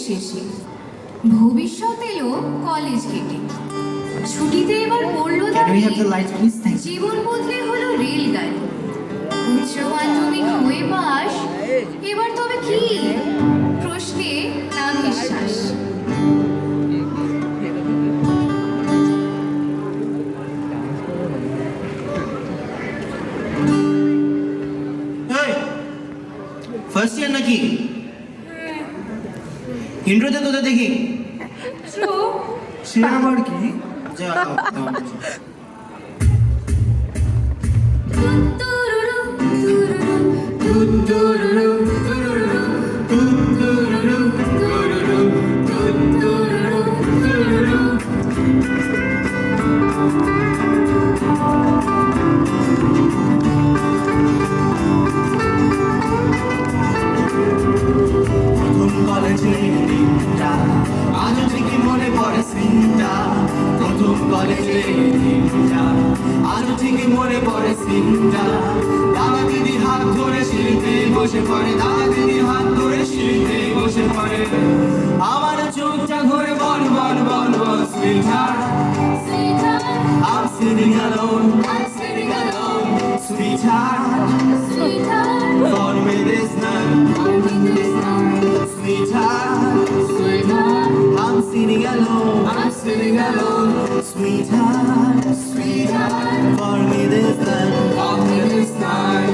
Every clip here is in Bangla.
শেষে ভবিষ্যৎ এলো কলেজ গেটে। ছুটিতে এবার পড়লো জীবন বদলে হলো রেলগাড়ি। উচ্চ মাধ্যমিক হয়ে পাস, এবার তবে কি প্রশ্নে না বিশ্বাস। ফার্স্ট ইয়ার নাকি? ইন্ট্রোতে তোদের দেখি। সে আবার কি? আজও ঠিকই মনে পড়ে সিনটা, প্রথম কলেজে আজও ঠিকই মনে পড়ে সিনটা। দাদা দিদি হাত ধরে সিঁড়িতে বসে পড়ে, দাদা দিদি হাত ধরে সিঁড়িতে বসে পড়ে। আমার চোখটা ঘুরে বল বল বল বল sweetheart, I'm sitting alone, sweetheart, for me this night, sweetheart, I'm sitting alone, sweetheart, for me this night.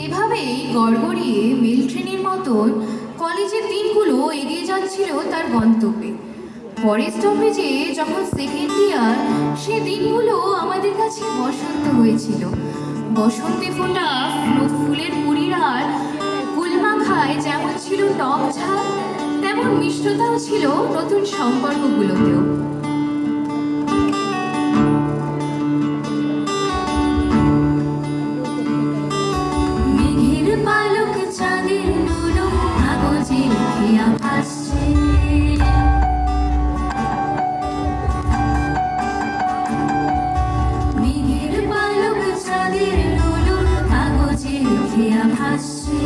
এভাবেই গড়গড়িয়ে মেল ট্রেনের মতন কলেজের দিনগুলো এগিয়ে যাচ্ছিল তার গন্তব্যে। পরের স্টপেজে যখন সেকেন্ড ইয়ার, সে দিনগুলো আমাদের কাছে বসন্ত হয়েছিল। বসন্তে ফোটা ফুলের কুড়ির আর কুলমাখায় যেমন ছিল টক ঝাল, তেমন মিষ্টতাও ছিল নতুন সম্পর্কগুলোতেও। মেঘের পালক চাঁদের নুলো কাগজে খেয়া ভাসছে, মেঘের পালক চাঁদের নুলো কাগজে খেয়া ভাসছে।